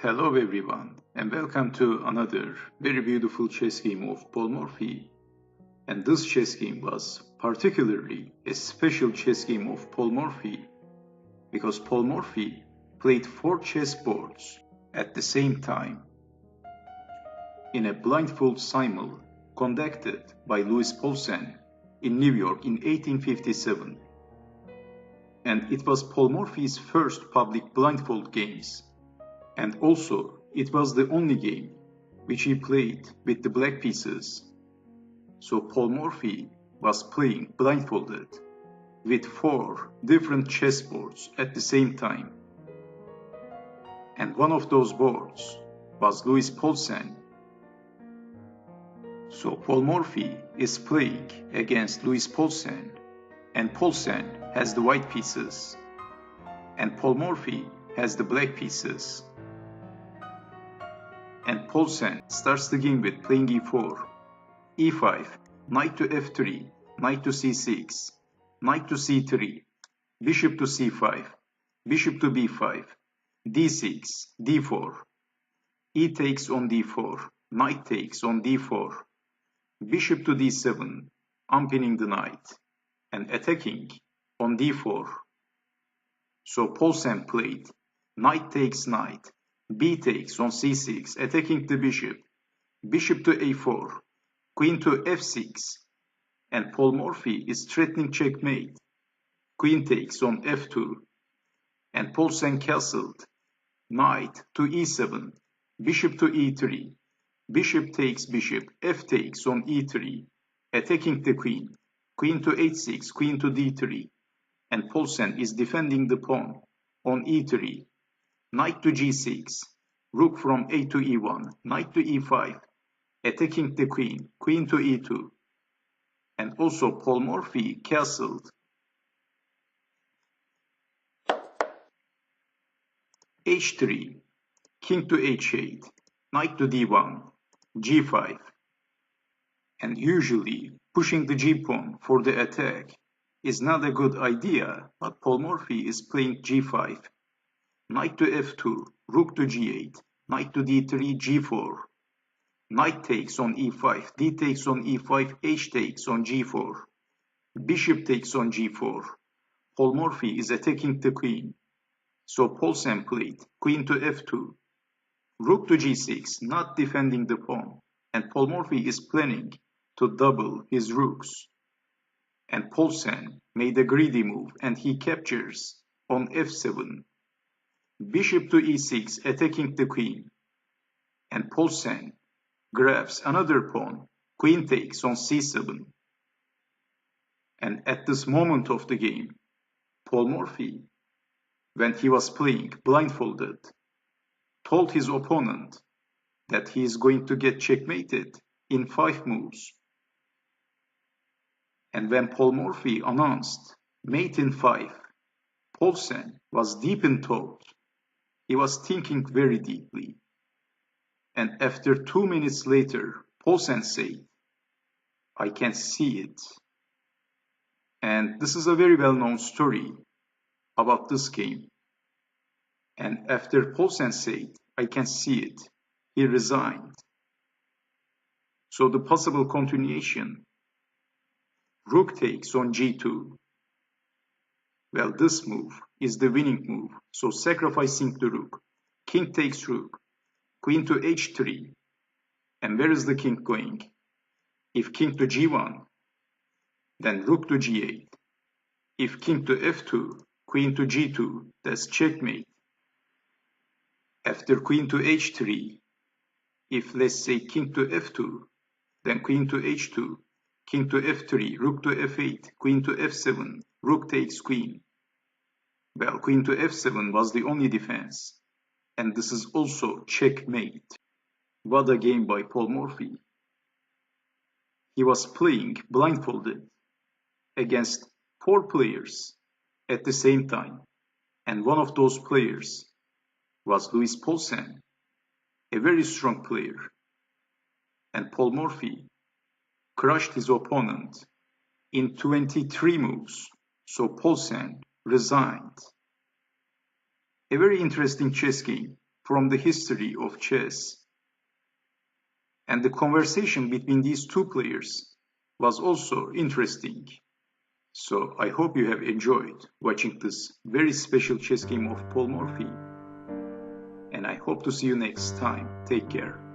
Hello everyone, and welcome to another very beautiful chess game of Paul Morphy. And this chess game was particularly a special chess game of Paul Morphy because Paul Morphy played 4 chessboards at the same time in a blindfold simul conducted by Louis Paulsen in New York in 1857. And it was Paul Morphy's first public blindfold games. And also, it was the only game which he played with the black pieces. So Paul Morphy was playing blindfolded with 4 different chessboards at the same time. And one of those boards was Louis Paulsen. So Paul Morphy is playing against Louis Paulsen, and Paulsen has the white pieces, and Paul Morphy has the black pieces. And Paulsen starts the game with playing e4, e5, knight to f3, knight to c6, knight to c3, bishop to c5, bishop to b5, d6, d4, e takes on d4, knight takes on d4, bishop to d7, unpinning the knight, and attacking on d4. So Paulsen played knight takes knight, b takes on c6, attacking the bishop, bishop to a4, queen to f6, and Paul Morphy is threatening checkmate, queen takes on f2, and Paulsen castled, knight to e7, bishop to e3, bishop takes bishop, f takes on e3, attacking the queen, queen to h6, queen to d3, and Paulsen is defending the pawn on e3, knight to g6, rook from a to e1, knight to e5, attacking the queen, queen to e2, and also Paul Morphy castled, h3, king to h8, knight to d1, g5, and usually pushing the g-pawn for the attack is not a good idea, but Paul Morphy is playing g5, knight to f2, rook to g8, knight to d3, g4, knight takes on e5, d takes on e5, h takes on g4, bishop takes on g4. Paul Morphy is attacking the queen, so Paulsen played queen to f2, rook to g6, not defending the pawn, and Paul Morphy is planning to double his rooks. And Paulsen made a greedy move and he captures on f7, bishop to e6, attacking the queen, and Paulsen grabs another pawn, queen takes on c7. And at this moment of the game, Paul Morphy, when he was playing blindfolded, told his opponent that he is going to get checkmated in 5 moves. And when Paul Morphy announced mate in 5, Paulsen was deep in thought. He was thinking very deeply. And after 2 minutes later, Paulsen said, "I can see it." And this is a very well-known story about this game. And after Paulsen said, "I can see it," he resigned. So the possible continuation, rook takes on g2. Well, this move is the winning move, so sacrificing the rook, king takes rook, queen to h3, and where is the king going? If king to g1, then rook to g8. If king to f2, queen to g2, that's checkmate. After queen to h3, if let's say king to f2, then queen to h2, king to f3, rook to f8, queen to f7, rook takes queen. Well, queen to f7 was the only defense, and this is also checkmate. What a game by Paul Morphy. He was playing blindfolded against 4 players at the same time, and one of those players was Louis Paulsen, a very strong player, and Paul Morphy crushed his opponent in 23 moves, so Paulsen resigned. A very interesting chess game from the history of chess. And the conversation between these two players was also interesting. So I hope you have enjoyed watching this very special chess game of Paul Morphy. And I hope to see you next time. Take care.